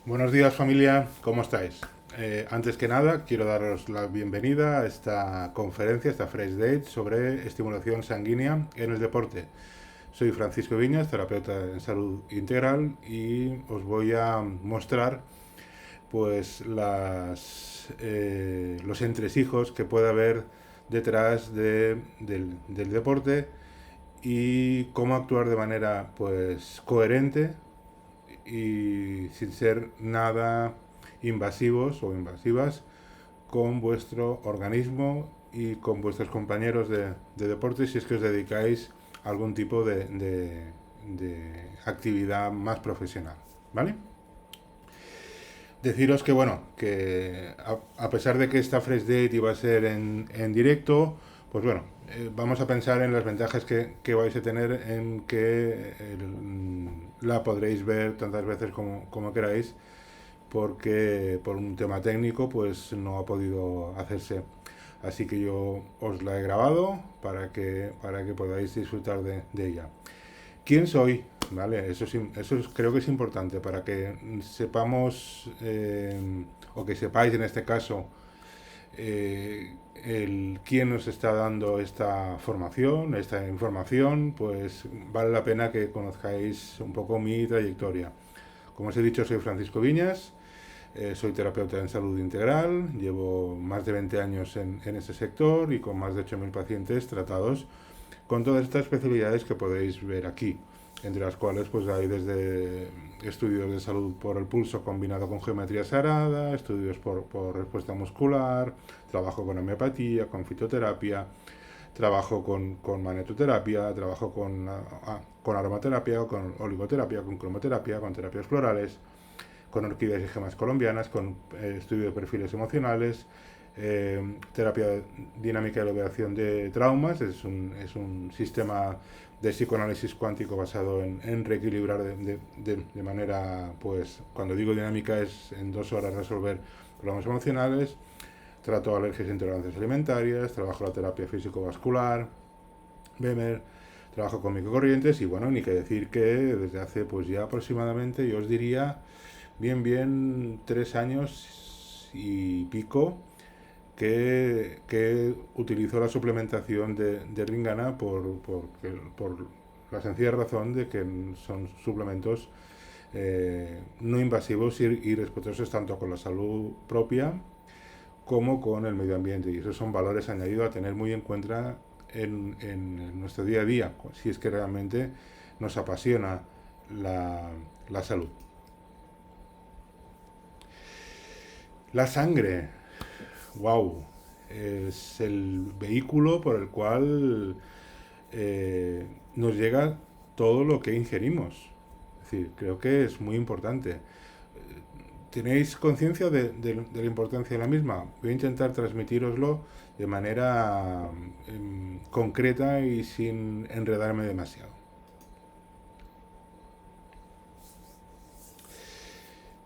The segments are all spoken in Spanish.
Buenos días familia, ¿cómo estáis? Antes que nada, quiero daros la bienvenida a esta conferencia, esta Fresh Date sobre estimulación sanguínea en el deporte. Soy Francisco Viñas, terapeuta en salud integral y os voy a mostrar pues los entresijos que puede haber detrás del deporte y cómo actuar de manera pues coherente y sin ser nada invasivos o invasivas con vuestro organismo y con vuestros compañeros de deporte si es que os dedicáis a algún tipo de actividad más profesional, ¿vale? Deciros que, bueno, que a pesar de que esta Fresh Date iba a ser en directo, pues bueno, vamos a pensar en las ventajas que vais a tener en que la podréis ver tantas veces como queráis, porque por un tema técnico pues no ha podido hacerse. Así que yo os la he grabado para que podáis disfrutar de ella. ¿Quién soy? ¿Vale? Creo que es importante para que sepamos, o que sepáis en este caso, quién nos está dando esta formación, esta información, pues vale la pena que conozcáis un poco mi trayectoria. Como os he dicho, soy Francisco Viñas, soy terapeuta en salud integral, llevo más de 20 años en ese sector y con más de 8.000 pacientes tratados con todas estas especialidades que podéis ver aquí, entre las cuales pues hay desde estudios de salud por el pulso combinado con geometría sagrada, estudios por respuesta muscular, trabajo con homeopatía, con fitoterapia, trabajo con magnetoterapia, trabajo con aromaterapia, con oligoterapia, con cromoterapia, con terapias florales, con orquídeas y gemas colombianas, con estudio de perfiles emocionales, terapia dinámica de liberación de traumas, es un sistema de psicoanálisis cuántico basado en reequilibrar de manera, pues, cuando digo dinámica es en 2 horas resolver problemas emocionales, trato alergias e intolerancias alimentarias, trabajo la terapia físico-vascular, Bemer, trabajo con microcorrientes y bueno, ni que decir que desde hace pues ya aproximadamente, yo os diría, bien 3 años y pico que utilizo la suplementación de Ringana por la sencilla razón de que son suplementos no invasivos y respetuosos tanto con la salud propia como con el medio ambiente. Y esos son valores añadidos a tener muy en cuenta en nuestro día a día, si es que realmente nos apasiona la salud. La sangre, wow, es el vehículo por el cual nos llega todo lo que ingerimos. Es decir, creo que es muy importante. ¿Tenéis conciencia de la importancia de la misma? Voy a intentar transmitiroslo de manera concreta y sin enredarme demasiado.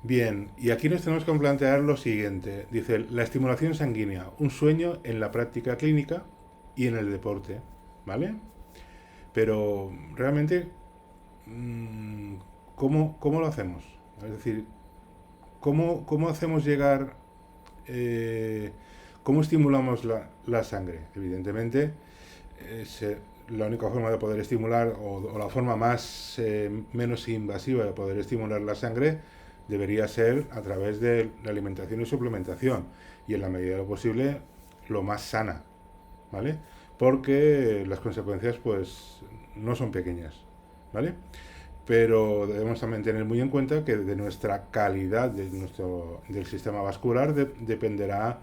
Bien, y aquí nos tenemos que plantear lo siguiente. Dice, la estimulación sanguínea, un sueño en la práctica clínica y en el deporte, ¿vale? Pero realmente, mm, ¿cómo lo hacemos? Es decir, ¿cómo hacemos llegar, eh, cómo estimulamos la sangre? Evidentemente, la única forma de poder estimular o la forma menos invasiva de poder estimular la sangre debería ser a través de la alimentación y suplementación y en la medida de lo posible lo más sana, ¿vale? Porque las consecuencias pues no son pequeñas, ¿vale? Pero debemos también tener muy en cuenta que de nuestra calidad del sistema vascular dependerá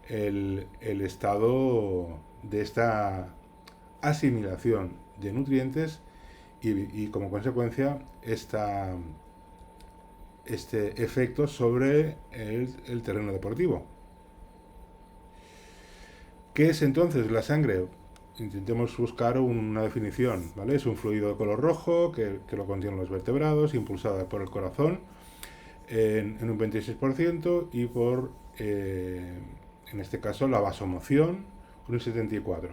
el estado de esta asimilación de nutrientes y como consecuencia este efecto sobre el terreno deportivo. ¿Qué es entonces la sangre? Intentemos buscar una definición, ¿vale? Es un fluido de color rojo que lo contienen los vertebrados, impulsada por el corazón en un 26% y en este caso, la vasomoción un 74%.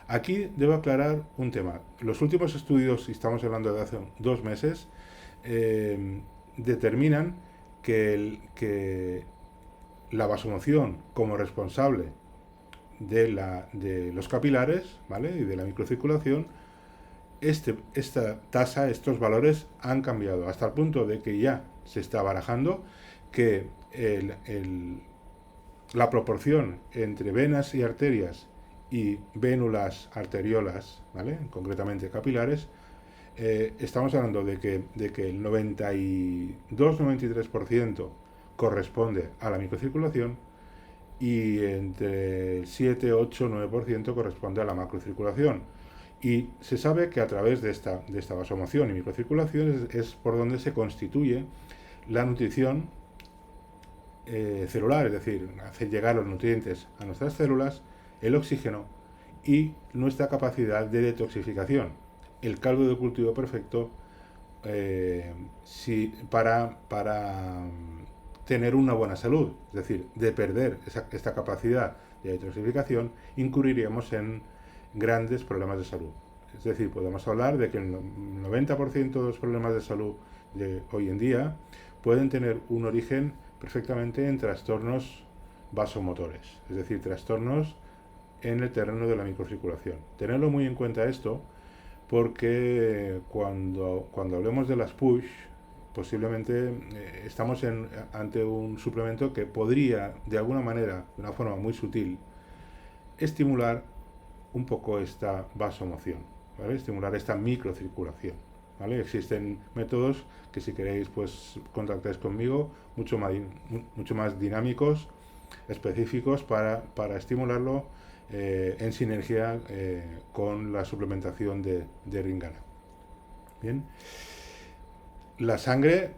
Aquí debo aclarar un tema. Los últimos estudios, y estamos hablando de hace 2 meses, determinan que la vasomoción como responsable de los capilares, ¿vale? Y de la microcirculación, esta tasa, estos valores han cambiado hasta el punto de que ya se está barajando que la proporción entre venas y arterias y vénulas arteriolas, ¿vale? Concretamente capilares, estamos hablando de que el 92-93% corresponde a la microcirculación y entre el 7, 8, 9% corresponde a la macrocirculación. Y se sabe que a través de esta vasomoción y microcirculación es por donde se constituye la nutrición celular, es decir, hacer llegar los nutrientes a nuestras células, el oxígeno y nuestra capacidad de detoxificación. El caldo de cultivo perfecto para tener una buena salud, es decir, de perder esta capacidad de detoxificación, incurriríamos en grandes problemas de salud. Es decir, podemos hablar de que el 90% de los problemas de salud de hoy en día pueden tener un origen perfectamente en trastornos vasomotores, es decir, trastornos en el terreno de la microcirculación. Tenerlo muy en cuenta esto, porque cuando hablemos de las PUSH, posiblemente estamos ante un suplemento que podría, de alguna manera, de una forma muy sutil, estimular un poco esta vasomoción, ¿vale? Estimular esta microcirculación, ¿vale? Existen métodos que, si queréis, pues contactáis conmigo, mucho más dinámicos, específicos para estimularlo en sinergia con la suplementación de Ringana. Bien.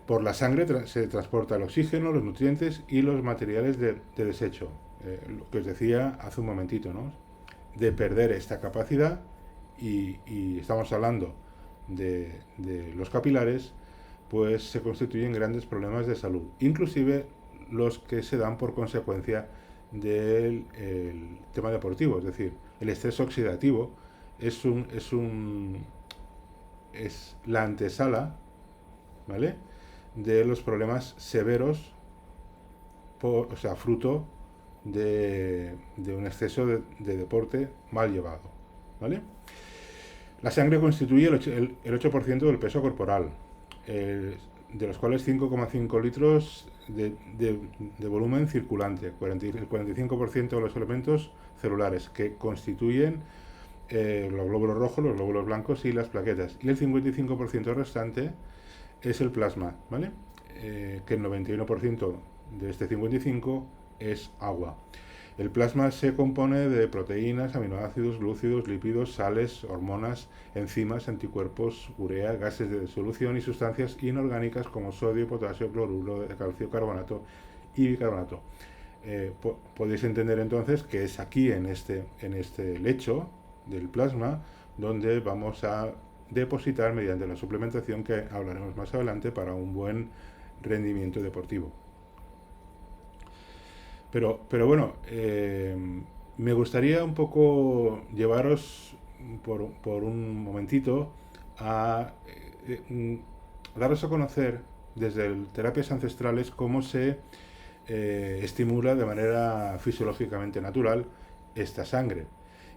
Por la sangre se transporta el oxígeno, los nutrientes y los materiales de desecho. Lo que os decía hace un momentito, ¿no? De perder esta capacidad, y estamos hablando de los capilares, pues se constituyen grandes problemas de salud, inclusive los que se dan por consecuencia del tema deportivo, es decir, el estrés oxidativo es la antesala, ¿vale?, de los problemas severos, fruto de un exceso de deporte mal llevado, ¿vale? La sangre constituye el 8% del peso corporal, de los cuales 5,5 litros de volumen circulante, el 45% de los elementos celulares que constituyen los glóbulos rojos, los glóbulos blancos y las plaquetas, y el 55% restante es el plasma, ¿vale? Que el 91% de este 55% es agua. El plasma se compone de proteínas, aminoácidos, glúcidos, lípidos, sales, hormonas, enzimas, anticuerpos, urea, gases de disolución y sustancias inorgánicas como sodio, potasio, cloruro de calcio, carbonato y bicarbonato. Podéis entender entonces que es aquí, en este lecho del plasma, donde vamos a depositar, mediante la suplementación que hablaremos más adelante, para un buen rendimiento deportivo. Pero bueno, me gustaría un poco llevaros por un momentito a daros a conocer desde terapias ancestrales cómo se estimula de manera fisiológicamente natural esta sangre.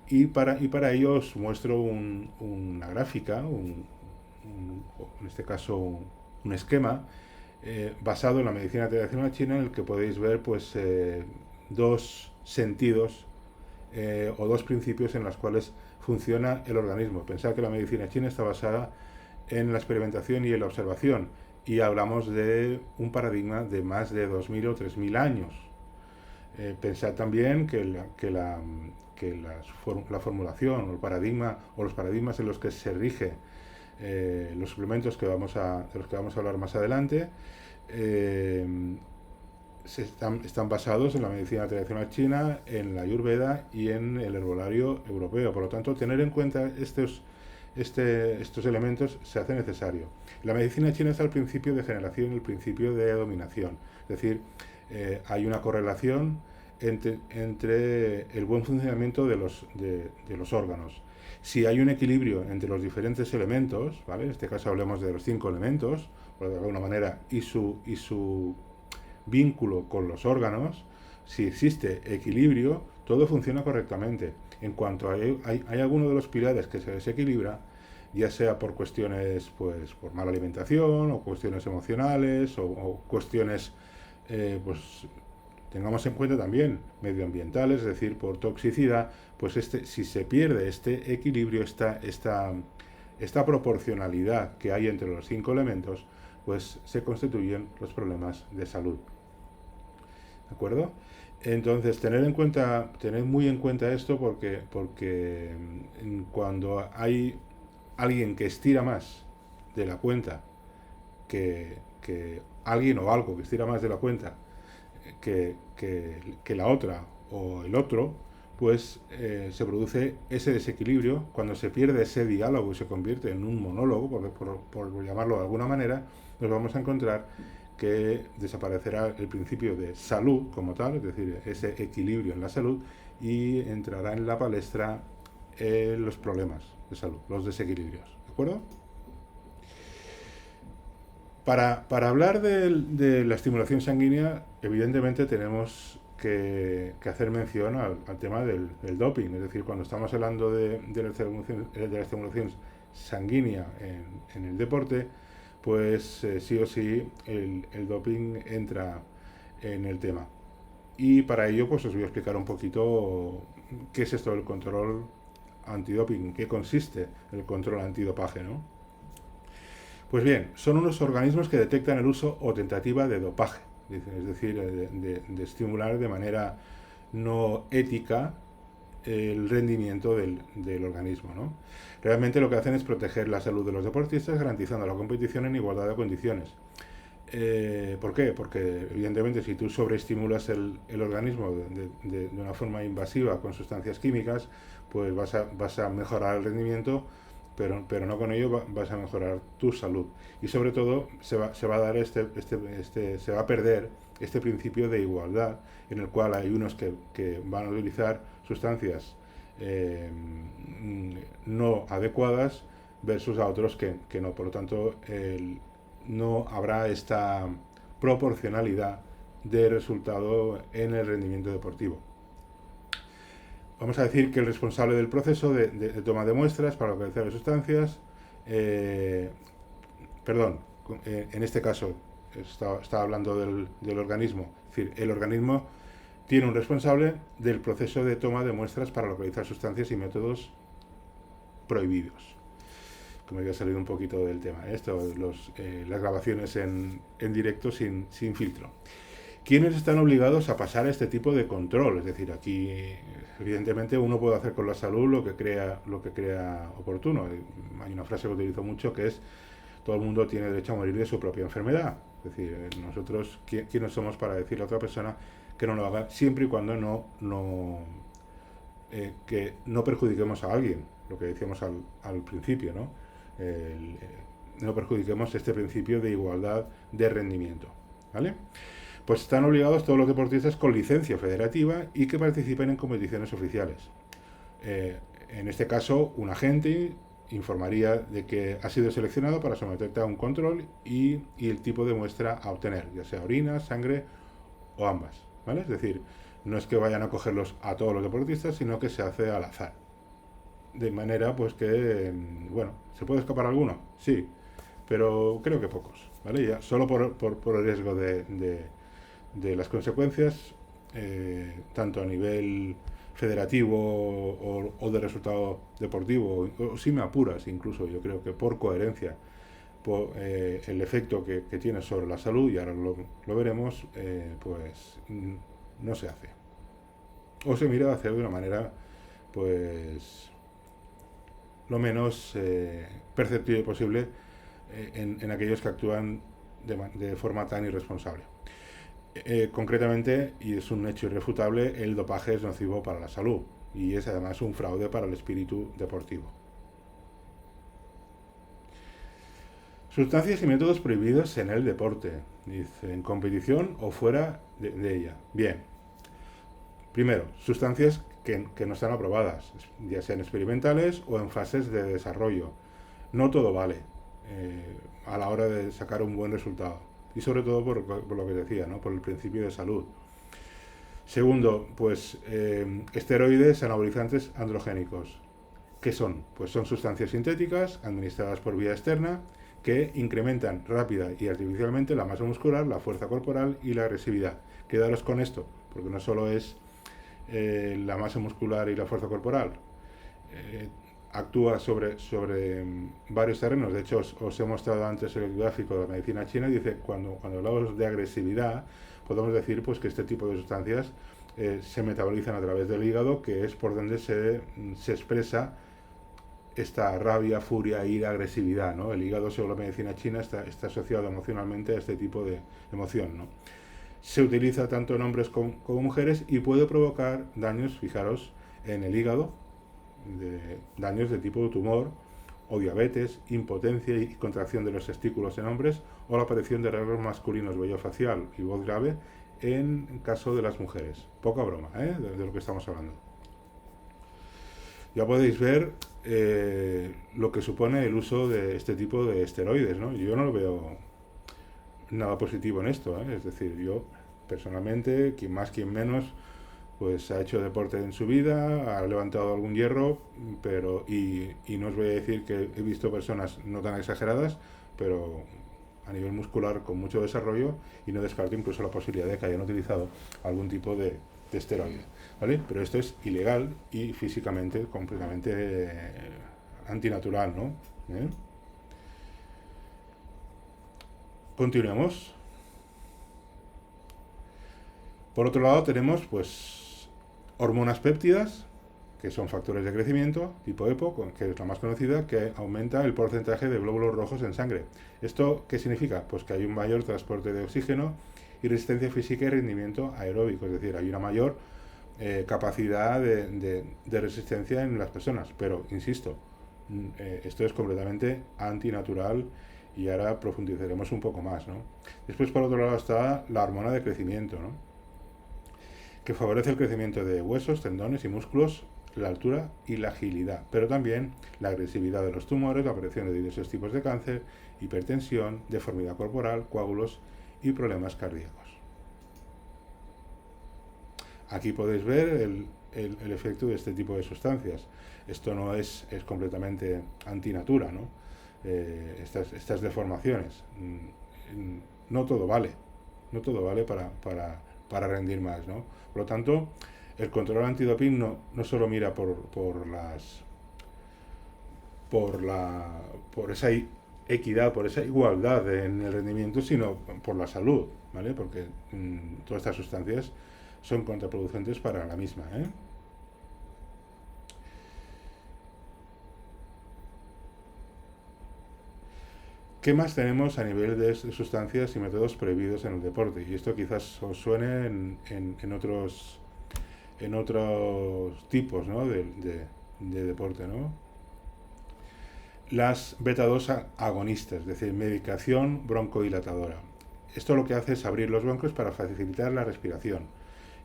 Y para ello os muestro una gráfica, en este caso un esquema, basado en la medicina tradicional china, en el que podéis ver pues dos sentidos o dos principios en los cuales funciona el organismo. Pensad que la medicina china está basada en la experimentación y en la observación, y hablamos de un paradigma de más de 2.000 o 3.000 años. Pensad también que la formulación o el paradigma, o los paradigmas en los que se rige los suplementos de los que vamos a hablar más adelante, están basados en la medicina tradicional china, en la Ayurveda y en el herbolario europeo. Por lo tanto, tener en cuenta estos elementos se hace necesario. La medicina china está al principio de generación y el principio de dominación. Es decir, hay una correlación entre el buen funcionamiento de los órganos. Si hay un equilibrio entre los diferentes elementos, ¿vale? En este caso hablemos de los 5 elementos, por de alguna manera, y su vínculo con los órganos, si existe equilibrio, todo funciona correctamente. En cuanto hay alguno de los pilares que se desequilibra, ya sea por cuestiones, pues, por mala alimentación, o cuestiones emocionales, o cuestiones, pues, tengamos en cuenta también medioambientales, es decir, por toxicidad, pues si se pierde este equilibrio, esta proporcionalidad que hay entre los 5 elementos, pues se constituyen los problemas de salud. ¿De acuerdo? Entonces, tener muy en cuenta esto porque cuando hay alguien que estira más de la cuenta, que alguien o algo que estira más de la cuenta que la otra o el otro, pues se produce ese desequilibrio. Cuando se pierde ese diálogo y se convierte en un monólogo, por llamarlo de alguna manera, nos vamos a encontrar que desaparecerá el principio de salud como tal, es decir, ese equilibrio en la salud, y entrará en la palestra los problemas de salud, los desequilibrios. ¿De acuerdo? Para hablar de la estimulación sanguínea, evidentemente tenemos que hacer mención al tema del doping. Es decir, cuando estamos hablando de la estimulación sanguínea en el deporte, pues sí o sí el doping entra en el tema. Y para ello pues os voy a explicar un poquito qué es esto del control antidoping, en qué consiste el control antidopaje, ¿no? Pues bien, son unos organismos que detectan el uso o tentativa de dopaje, es decir, de estimular de manera no ética el rendimiento del organismo, ¿no? Realmente lo que hacen es proteger la salud de los deportistas, garantizando la competición en igualdad de condiciones. ¿Por qué? Porque evidentemente si tú sobreestimulas el organismo de una forma invasiva con sustancias químicas, pues vas a mejorar el rendimiento, pero no con ello vas a mejorar tu salud. Y sobre todo se va a dar se va a perder este principio de igualdad, en el cual hay unos que van a utilizar sustancias no adecuadas versus a otros que no. Por lo tanto, no habrá esta proporcionalidad de resultado en el rendimiento deportivo. Vamos a decir que el responsable del proceso de toma de muestras para localizar las sustancias, en este caso estaba hablando del organismo, es decir, el organismo tiene un responsable del proceso de toma de muestras para localizar sustancias y métodos prohibidos. Que me había salido un poquito del tema. Las grabaciones en directo sin filtro. ¿Quiénes están obligados a pasar a este tipo de control? Es decir, aquí evidentemente uno puede hacer con la salud lo que crea oportuno. Hay una frase que utilizo mucho que es: todo el mundo tiene derecho a morir de su propia enfermedad. Es decir, nosotros, ¿quiénes somos para decirle a otra persona que no lo haga, siempre y cuando que no perjudiquemos a alguien? Lo que decíamos al principio, ¿no? No perjudiquemos este principio de igualdad de rendimiento, ¿vale? Pues están obligados todos los deportistas con licencia federativa y que participen en competiciones oficiales. En este caso, un agente informaría de que ha sido seleccionado para someterte a un control y el tipo de muestra a obtener, ya sea orina, sangre o ambas, ¿vale? Es decir, no es que vayan a cogerlos a todos los deportistas, sino que se hace al azar. De manera pues que, bueno, ¿se puede escapar alguno? Sí, pero creo que pocos, ¿vale? Ya, solo por el riesgo de las consecuencias, tanto a nivel federativo o de resultado deportivo, o si me apuras incluso, yo creo que por coherencia, por el efecto que tiene sobre la salud, y ahora lo veremos, pues no se hace. O se mira a hacer de una manera, pues, lo menos perceptible posible en aquellos que actúan de forma tan irresponsable. Concretamente, y es un hecho irrefutable, el dopaje es nocivo para la salud y es además un fraude para el espíritu deportivo. Sustancias y métodos prohibidos en el deporte, dice, en competición o fuera de ella. Bien, primero, sustancias que no están aprobadas, ya sean experimentales o en fases de desarrollo. No todo vale a la hora de sacar un buen resultado. y sobre todo por lo que decía, ¿no? Por el principio de salud. Segundo, pues esteroides anabolizantes androgénicos. ¿Qué son? Pues son sustancias sintéticas administradas por vía externa que incrementan rápida y artificialmente la masa muscular, la fuerza corporal y la agresividad. Quedaros con esto, porque no solo es la masa muscular y la fuerza corporal, eh, actúa sobre varios terrenos. De hecho, os he mostrado antes el gráfico de la medicina china y dice, cuando hablamos de agresividad, podemos decir pues que este tipo de sustancias se metabolizan a través del hígado, que es por donde se expresa esta rabia, furia, ira, agresividad, ¿no? El hígado, según la medicina china, está asociado emocionalmente a este tipo de emoción, ¿no? Se utiliza tanto en hombres como mujeres y puede provocar daños, fijaros, en el hígado, daños de tipo tumor o diabetes, impotencia y contracción de los testículos en hombres o la aparición de rasgos masculinos, vello facial y voz grave en caso de las mujeres. Poca broma, de lo que estamos hablando. Ya podéis ver lo que supone el uso de este tipo de esteroides, ¿no? Yo no lo veo nada positivo en esto, es decir, yo personalmente, quien más, quien menos, pues ha hecho deporte en su vida, ha levantado algún hierro, y no os voy a decir que he visto personas no tan exageradas, pero a nivel muscular con mucho desarrollo, y no descarto incluso la posibilidad de que hayan utilizado algún tipo de esteroide, ¿vale? Pero esto es ilegal y físicamente completamente antinatural, ¿no? ¿Eh? Continuemos. Por otro lado tenemos pues hormonas péptidas, que son factores de crecimiento, tipo EPO, que es la más conocida, que aumenta el porcentaje de glóbulos rojos en sangre. ¿Esto qué significa? Pues que hay un mayor transporte de oxígeno y resistencia física y rendimiento aeróbico, es decir, hay una mayor capacidad de resistencia en las personas. Pero, insisto, esto es completamente antinatural y ahora profundizaremos un poco más, ¿no? Después, por otro lado, está la hormona de crecimiento, ¿no? Que favorece el crecimiento de huesos, tendones y músculos, la altura y la agilidad, pero también la agresividad de los tumores, la aparición de diversos tipos de cáncer, hipertensión, deformidad corporal, coágulos y problemas cardíacos. Aquí podéis ver el efecto de este tipo de sustancias. Esto no es completamente antinatura, ¿no? Estas deformaciones. No todo vale. No todo vale para rendir más, ¿no? Por lo tanto, el control antidoping no solo mira por esa equidad, por esa igualdad en el rendimiento, sino por la salud, ¿vale? Porque todas estas sustancias son contraproducentes para la misma, ¿eh? ¿Qué más tenemos a nivel de sustancias y métodos prohibidos en el deporte? Y esto quizás os suene en otros tipos, ¿no? de deporte, ¿no? Las beta-2 agonistas, es decir, medicación broncodilatadora. Esto lo que hace es abrir los bronquios para facilitar la respiración.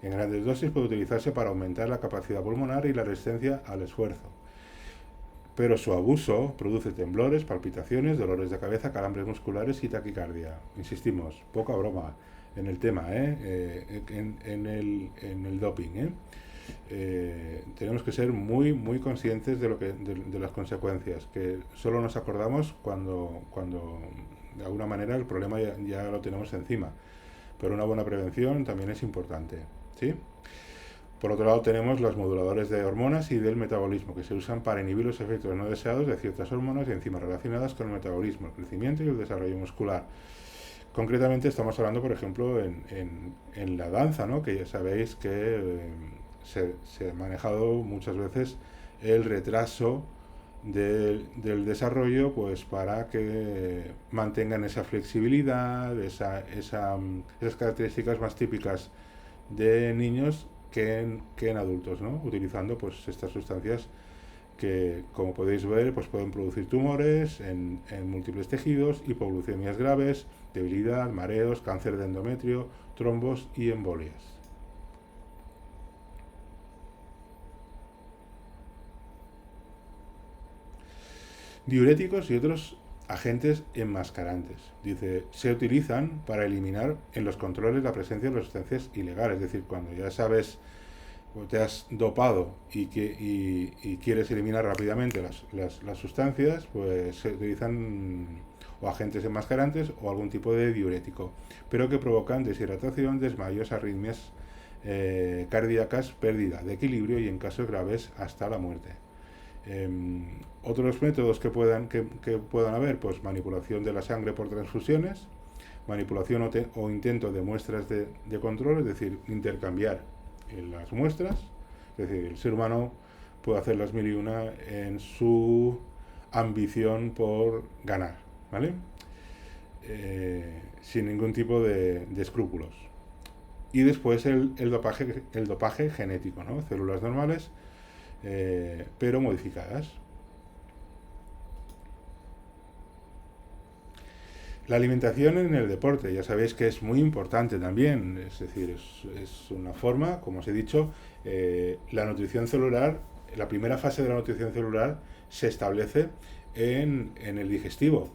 En grandes dosis puede utilizarse para aumentar la capacidad pulmonar y la resistencia al esfuerzo. Pero su abuso produce temblores, palpitaciones, dolores de cabeza, calambres musculares y taquicardia. Insistimos, poca broma en el tema, en el doping. Tenemos que ser muy conscientes de las consecuencias, que solo nos acordamos cuando de alguna manera el problema ya lo tenemos encima. Pero una buena prevención también es importante, ¿sí? Por otro lado tenemos los moduladores de hormonas y del metabolismo, que se usan para inhibir los efectos no deseados de ciertas hormonas y enzimas relacionadas con el metabolismo, el crecimiento y el desarrollo muscular. Concretamente estamos hablando, por ejemplo, en la danza, ¿no? Que ya sabéis que se ha manejado muchas veces el retraso del desarrollo, pues para que mantengan esa flexibilidad, esas características más típicas de niños que en adultos, ¿no? Utilizando pues estas sustancias que, como podéis ver, pues pueden producir tumores en múltiples tejidos, hipoglucemias graves, debilidad, mareos, cáncer de endometrio, trombos y embolias. Diuréticos y otros agentes enmascarantes. Dice, se utilizan para eliminar en los controles la presencia de las sustancias ilegales. Es decir, cuando ya sabes o te has dopado y quieres eliminar rápidamente las sustancias, pues se utilizan o agentes enmascarantes o algún tipo de diurético, pero que provocan deshidratación, desmayos, arritmias cardíacas, pérdida de equilibrio y en casos graves hasta la muerte. Otros métodos que puedan haber, pues manipulación de la sangre por transfusiones, manipulación o intento de muestras de control, es decir, intercambiar las muestras, es decir, el ser humano puede hacer las mil y una en su ambición por ganar, ¿vale? Sin ningún tipo de escrúpulos. Y después el dopaje genético, ¿no? Células normales, pero modificadas. La alimentación en el deporte, ya sabéis que es muy importante también, es decir, es una forma, como os he dicho, la nutrición celular, la primera fase de la nutrición celular se establece en el digestivo.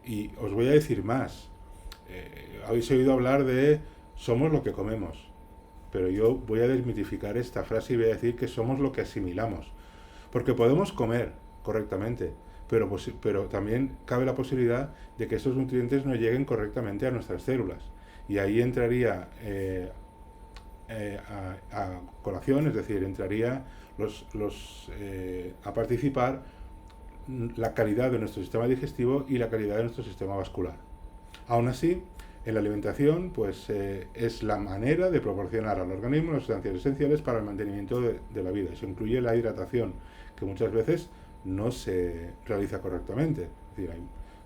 Y os voy a decir más, habéis oído hablar de somos lo que comemos, pero yo voy a desmitificar esta frase y voy a decir que somos lo que asimilamos, porque podemos comer correctamente, pero también cabe la posibilidad de que estos nutrientes no lleguen correctamente a nuestras células. Y ahí entraría a colación, es decir, entraría a participar la calidad de nuestro sistema digestivo y la calidad de nuestro sistema vascular. Aún así, en la alimentación, pues es la manera de proporcionar al organismo las sustancias esenciales para el mantenimiento de la vida. Eso incluye la hidratación, que muchas veces no se realiza correctamente. Es decir,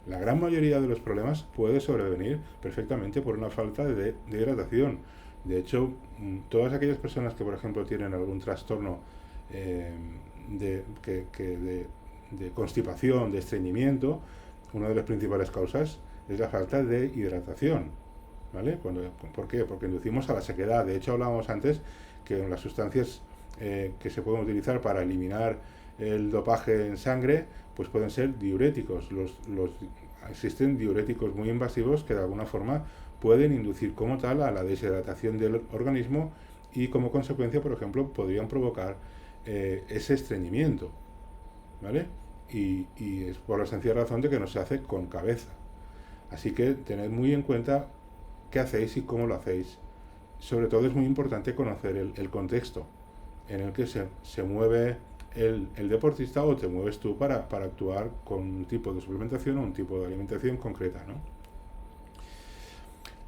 la gran mayoría de los problemas puede sobrevenir perfectamente por una falta de hidratación. De hecho, todas aquellas personas que, por ejemplo, tienen algún trastorno de constipación, de estreñimiento, una de las principales causas es la falta de hidratación, ¿vale? ¿Por qué? Porque inducimos a la sequedad. De hecho, hablábamos antes que las sustancias que se pueden utilizar para eliminar el dopaje en sangre, pues pueden ser diuréticos. Existen diuréticos muy invasivos que de alguna forma pueden inducir como tal a la deshidratación del organismo y como consecuencia, por ejemplo, podrían provocar ese estreñimiento, ¿vale? Y es por la sencilla razón de que no se hace con cabeza. Así que tened muy en cuenta qué hacéis y cómo lo hacéis. Sobre todo es muy importante conocer el contexto en el que se mueve el deportista o te mueves tú para actuar con un tipo de suplementación o un tipo de alimentación concreta, ¿no?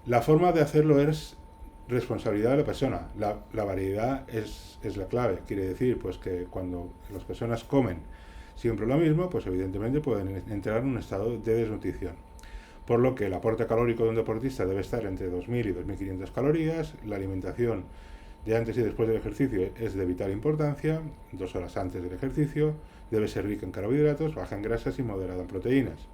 La forma de hacerlo es responsabilidad de la persona. La variedad es la clave. Quiere decir pues que cuando las personas comen siempre lo mismo, pues evidentemente pueden entrar en un estado de desnutrición. Por lo que el aporte calórico de un deportista debe estar entre 2.000 y 2.500 calorías. La alimentación de antes y después del ejercicio es de vital importancia, 2 horas antes del ejercicio, debe ser rica en carbohidratos, baja en grasas y moderada en proteínas.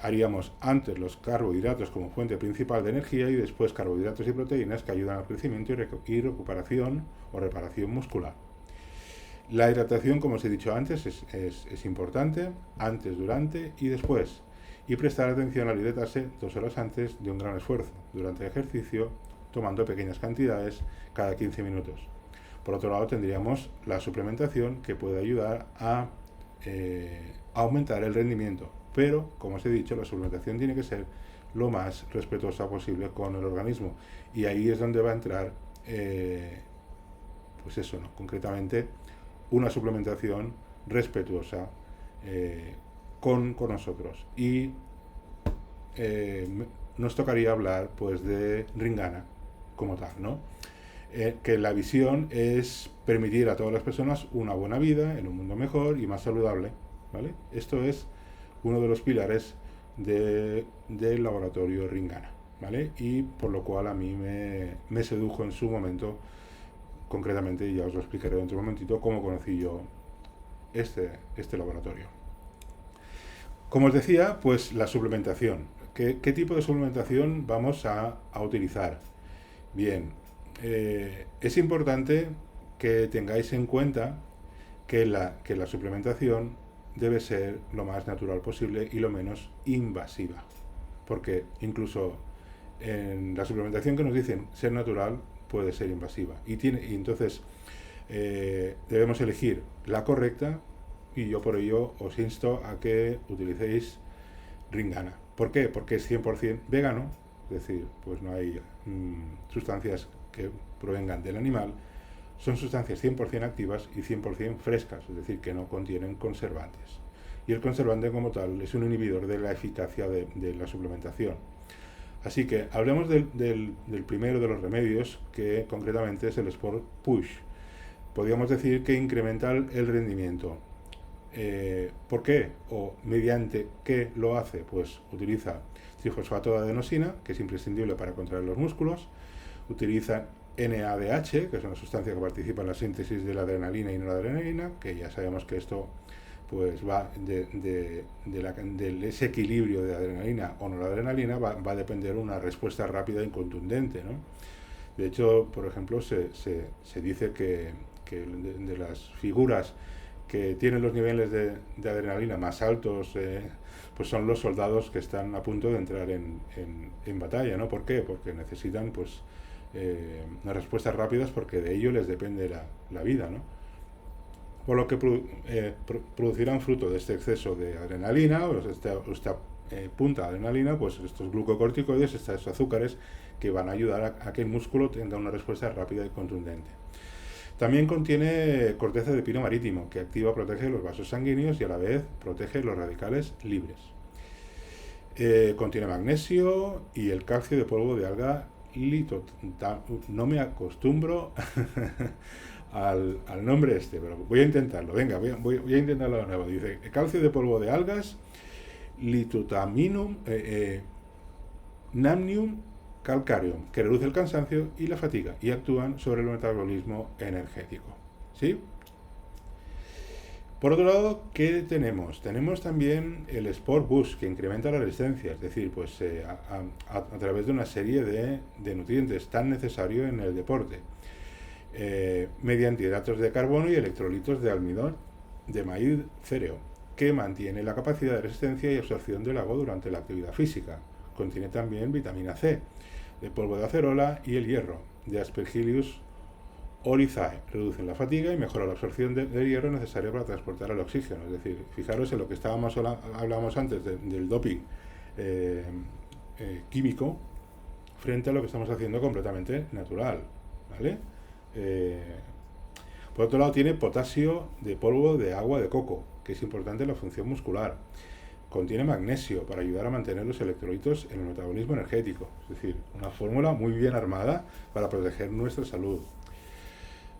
Haríamos antes los carbohidratos como fuente principal de energía y después carbohidratos y proteínas que ayudan al crecimiento y recuperación o reparación muscular. La hidratación, como os he dicho antes, es importante, antes, durante y después. Y prestar atención al hidratarse 2 horas antes de un gran esfuerzo, durante el ejercicio, tomando pequeñas cantidades cada 15 minutos. Por otro lado, tendríamos la suplementación que puede ayudar a aumentar el rendimiento. Pero, como os he dicho, la suplementación tiene que ser lo más respetuosa posible con el organismo. Y ahí es donde va a entrar, pues eso, ¿no? Concretamente, una suplementación respetuosa con nosotros. Y nos tocaría hablar pues de Ringana como tal, ¿no? Que la visión es permitir a todas las personas una buena vida en un mundo mejor y más saludable, ¿vale? Esto es uno de los pilares del laboratorio Ringana, ¿vale? Y por lo cual a mí me sedujo en su momento, concretamente, y ya os lo explicaré dentro de un momentito, cómo conocí yo este laboratorio. Como os decía, pues la suplementación. ¿Qué tipo de suplementación vamos a utilizar? Bien, es importante que tengáis en cuenta que la suplementación debe ser lo más natural posible y lo menos invasiva. Porque incluso en la suplementación que nos dicen ser natural puede ser invasiva. Y entonces debemos elegir la correcta, y yo por ello os insto a que utilicéis Ringana. ¿Por qué? Porque es 100% vegano, es decir, pues no hay sustancias que provengan del animal, son sustancias 100% activas y 100% frescas, es decir, que no contienen conservantes. Y el conservante como tal es un inhibidor de la eficacia de la suplementación. Así que hablemos del primero de los remedios, que concretamente es el Sport Push. Podríamos decir que incrementa el rendimiento. ¿Por qué? ¿O mediante qué lo hace? Pues utiliza trifosfato de adenosina, que es imprescindible para contraer los músculos, utiliza NADH, que es una sustancia que participa en la síntesis de la adrenalina y noradrenalina, que ya sabemos que esto pues va del ese equilibrio de adrenalina o noradrenalina va a depender una respuesta rápida y contundente, ¿no? De hecho, por ejemplo, se dice que de las figuras que tienen los niveles de adrenalina más altos, pues son los soldados que están a punto de entrar en batalla, ¿no? ¿Por qué? Porque necesitan pues unas respuestas rápidas, porque de ello les depende la vida, ¿no? Por lo que producirán fruto de este exceso de adrenalina, o esta punta de adrenalina, pues estos glucocorticoides, estos azúcares que van a ayudar a que el músculo tenga una respuesta rápida y contundente. También contiene corteza de pino marítimo, que activa, protege los vasos sanguíneos y a la vez protege los radicales libres. Contiene magnesio y el calcio de polvo de alga no me acostumbro al nombre este, pero voy a intentarlo. Venga, voy a intentarlo de nuevo. Dice, calcio de polvo de algas, litotaminum, namnium calcareum, que reduce el cansancio y la fatiga y actúan sobre el metabolismo energético. ¿Sí? Por otro lado, ¿qué tenemos? Tenemos también el Sport Boost, que incrementa la resistencia, es decir, pues a través de una serie de nutrientes tan necesarios en el deporte, mediante hidratos de carbono y electrolitos de almidón de maíz cereo, que mantiene la capacidad de resistencia y absorción del agua durante la actividad física. Contiene también vitamina C, de polvo de acerola y el hierro, de Aspergillus oryzae. Reducen la fatiga y mejora la absorción del hierro necesario para transportar el oxígeno. Es decir, fijaros en lo que hablábamos antes del doping químico, frente a lo que estamos haciendo completamente natural, ¿vale? Por otro lado, tiene potasio de polvo de agua de coco, que es importante en la función muscular. Contiene magnesio para ayudar a mantener los electrolitos en el metabolismo energético. Es decir, una fórmula muy bien armada para proteger nuestra salud.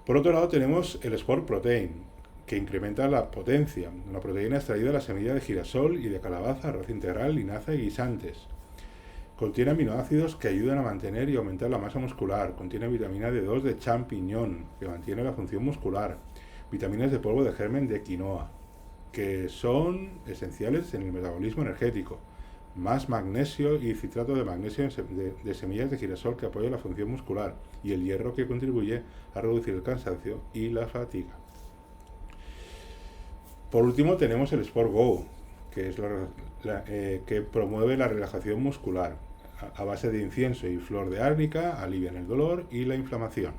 Por otro lado, tenemos el Sport Protein, que incrementa la potencia. Una proteína extraída de la semilla de girasol y de calabaza, arroz integral, linaza y guisantes. Contiene aminoácidos que ayudan a mantener y aumentar la masa muscular. Contiene vitamina D2 de champiñón, que mantiene la función muscular. Vitaminas de polvo de germen de quinoa, que son esenciales en el metabolismo energético. Más magnesio y citrato de magnesio de semillas de girasol, que apoya la función muscular. Y el hierro, que contribuye a reducir el cansancio y la fatiga. Por último, tenemos el Sport Go, que es que promueve la relajación muscular. A base de incienso y flor de árnica, alivian el dolor y la inflamación.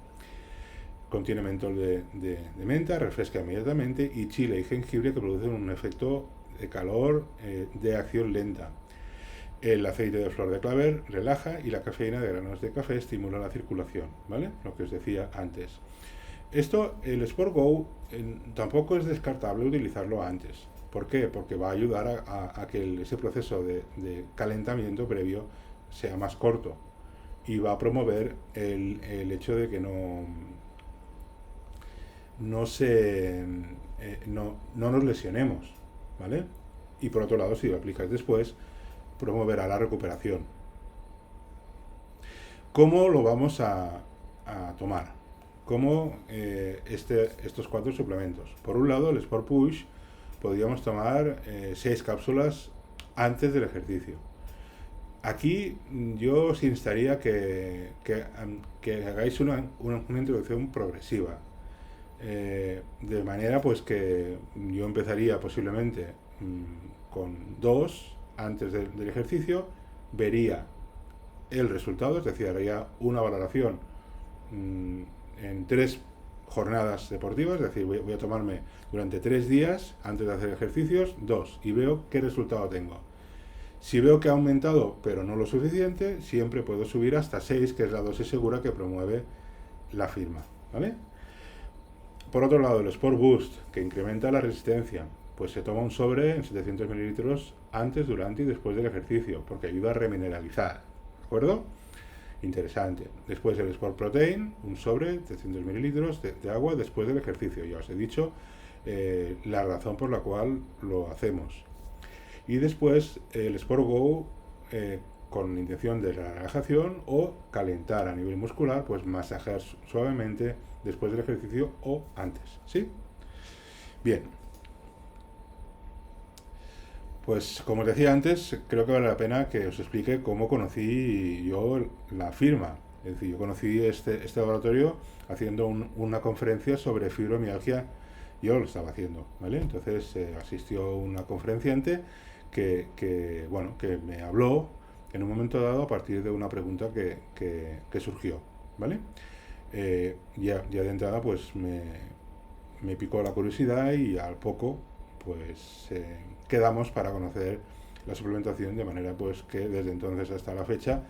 Contiene mentol de menta, refresca inmediatamente, y chile y jengibre, que producen un efecto de calor de acción lenta. El aceite de flor de clavel relaja, y la cafeína de granos de café estimula la circulación, ¿vale? Lo que os decía antes. Esto, el Sport Go, tampoco es descartable utilizarlo antes. ¿Por qué? Porque va a ayudar a que ese proceso de calentamiento previo sea más corto, y va a promover el hecho de que no nos lesionemos, ¿vale? Y por otro lado, si lo aplicas después, promoverá la recuperación. ¿Cómo lo vamos a tomar? ¿Cómo estos 4 suplementos? Por un lado, el Sport Push, podríamos tomar 6 cápsulas antes del ejercicio. Aquí yo os instaría que hagáis una introducción progresiva. De manera pues que yo empezaría posiblemente con 2 antes del ejercicio, vería el resultado, es decir, haría una valoración en 3 jornadas deportivas, es decir, voy a tomarme durante 3 días antes de hacer ejercicios, 2, y veo qué resultado tengo. Si veo que ha aumentado, pero no lo suficiente, siempre puedo subir hasta 6, que es la dosis segura que promueve la firma, ¿vale? Por otro lado, el Sport Boost, que incrementa la resistencia, pues se toma un sobre en 700 mililitros antes, durante y después del ejercicio, porque ayuda a remineralizar, ¿de acuerdo? Interesante. Después el Sport Protein, un sobre, 300 mililitros de agua después del ejercicio. Ya os he dicho la razón por la cual lo hacemos. Y después el Sport Go, con intención de la relajación o calentar a nivel muscular, pues masajear suavemente después del ejercicio o antes. ¿Sí? Bien. Pues como os decía antes, creo que vale la pena que os explique cómo conocí yo la firma. Es decir, yo conocí este laboratorio haciendo una conferencia sobre fibromialgia. Yo lo estaba haciendo, ¿vale? Entonces asistió una conferenciante bueno, que me habló en un momento dado a partir de una pregunta que surgió, ¿vale? Ya de entrada pues me picó la curiosidad y al poco pues quedamos para conocer la suplementación, de manera pues que desde entonces hasta la fecha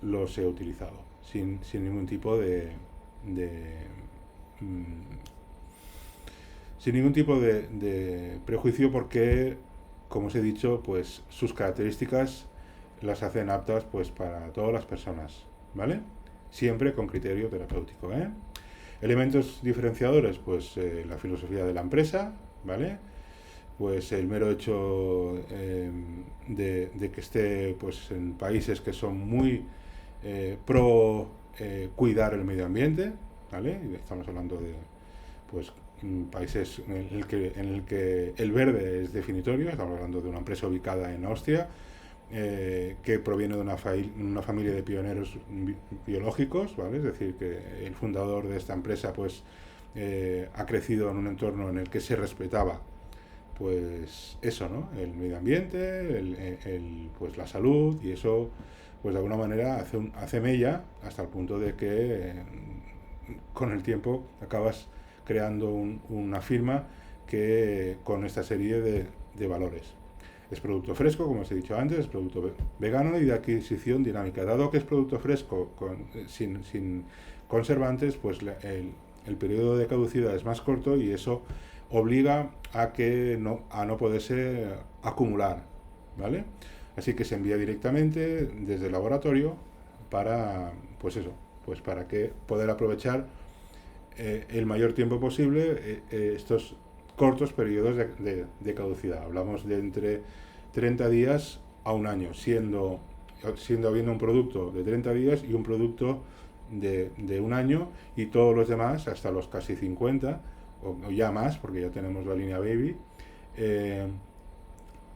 los he utilizado sin ningún tipo mm, sin ningún tipo de prejuicio, porque como os he dicho pues sus características las hacen aptas pues para todas las personas, ¿vale? Siempre con criterio terapéutico, ¿eh? Elementos diferenciadores, pues la filosofía de la empresa, ¿vale? Pues el mero hecho de que esté pues en países que son muy pro cuidar el medio ambiente, ¿vale? Estamos hablando de pues países en el que el verde es definitorio. Estamos hablando de una empresa ubicada en Austria, que proviene de una familia de pioneros biológicos, ¿vale? Es decir, que el fundador de esta empresa pues ha crecido en un entorno en el que se respetaba pues eso, ¿no? El medio ambiente, pues la salud, y eso pues de alguna manera hace mella hasta el punto de que con el tiempo acabas creando una firma que con esta serie de valores. Es producto fresco, como os he dicho antes, es producto vegano y de adquisición dinámica. Dado que es producto fresco sin conservantes, pues el periodo de caducidad es más corto y eso obliga a no poderse acumular, ¿vale? Así que se envía directamente desde el laboratorio para, pues eso, pues para que poder aprovechar el mayor tiempo posible estos cortos periodos de caducidad. Hablamos de entre 30 días a un año, siendo habiendo un producto de 30 días y un producto de un año, y todos los demás, hasta los casi 50, o ya más, porque ya tenemos la línea Baby,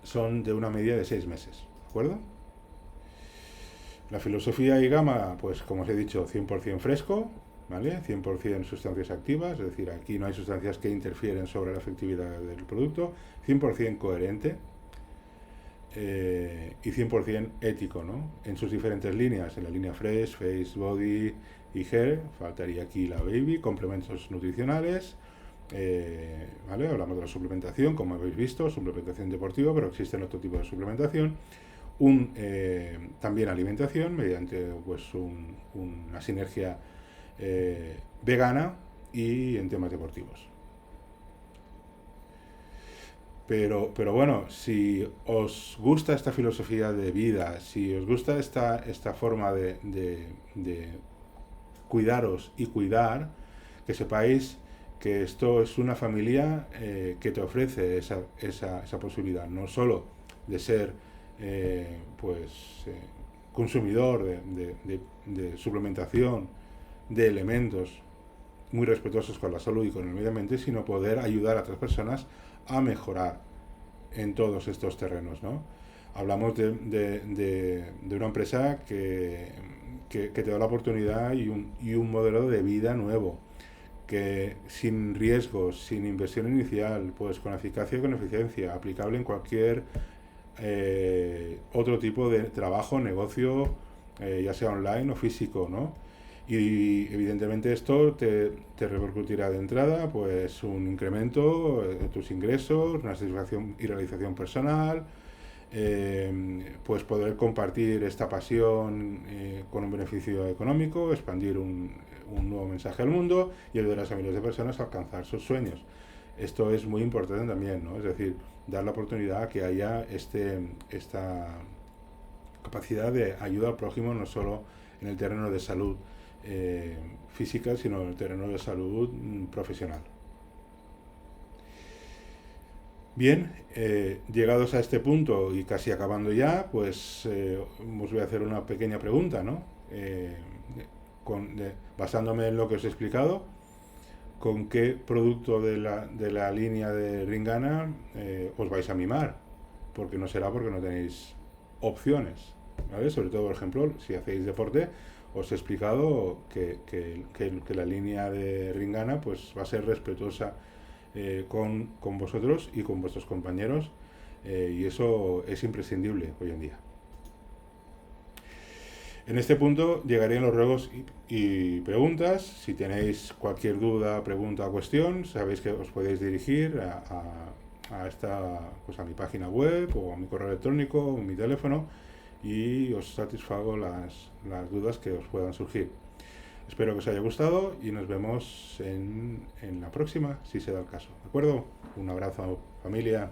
son de una media de 6 meses, ¿de acuerdo? La filosofía y gama, pues como os he dicho, 100% fresco, ¿vale? 100% sustancias activas, es decir, aquí no hay sustancias que interfieren sobre la efectividad del producto, 100% coherente y 100% ético, ¿no? En sus diferentes líneas, en la línea Fresh, Face, Body y Hair, faltaría aquí la Baby, complementos nutricionales, ¿vale? Hablamos de la suplementación, como habéis visto, suplementación deportiva, pero existen otro tipo de suplementación. También alimentación mediante pues una sinergia vegana y en temas deportivos. Pero bueno, si os gusta esta filosofía de vida, si os gusta esta forma de cuidaros y cuidar, que sepáis que esto es una familia que te ofrece esa posibilidad, no solo de ser consumidor de suplementación, de elementos muy respetuosos con la salud y con el medio ambiente, sino poder ayudar a otras personas a mejorar en todos estos terrenos, ¿no? Hablamos de una empresa que te da la oportunidad y un modelo de vida nuevo, que sin riesgos, sin inversión inicial, pues con eficacia y con eficiencia, aplicable en cualquier otro tipo de trabajo, negocio, ya sea online o físico, ¿no? Y evidentemente esto te repercutirá de entrada pues un incremento de tus ingresos, una satisfacción y realización personal, pues poder compartir esta pasión con un beneficio económico, expandir un nuevo mensaje al mundo y ayudar a miles de personas a alcanzar sus sueños. Esto es muy importante también, ¿no? Es decir, dar la oportunidad a que haya esta capacidad de ayuda al prójimo no solo en el terreno de salud física, sino en el terreno de salud profesional. Bien, llegados a este punto y casi acabando ya, pues os voy a hacer una pequeña pregunta, ¿no? Basándome en lo que os he explicado, ¿con qué producto de la línea de Ringana os vais a mimar? Porque no será porque no tenéis opciones, ¿vale? Sobre todo, por ejemplo, si hacéis deporte, os he explicado que la línea de Ringana pues, va a ser respetuosa con vosotros y con vuestros compañeros, y eso es imprescindible hoy en día. En este punto llegarían los ruegos y preguntas. Si tenéis cualquier duda, pregunta o cuestión, sabéis que os podéis dirigir pues a mi página web o a mi correo electrónico o mi teléfono y os satisfago las dudas que os puedan surgir. Espero que os haya gustado y nos vemos en la próxima, si se da el caso. ¿De acuerdo? Un abrazo, familia.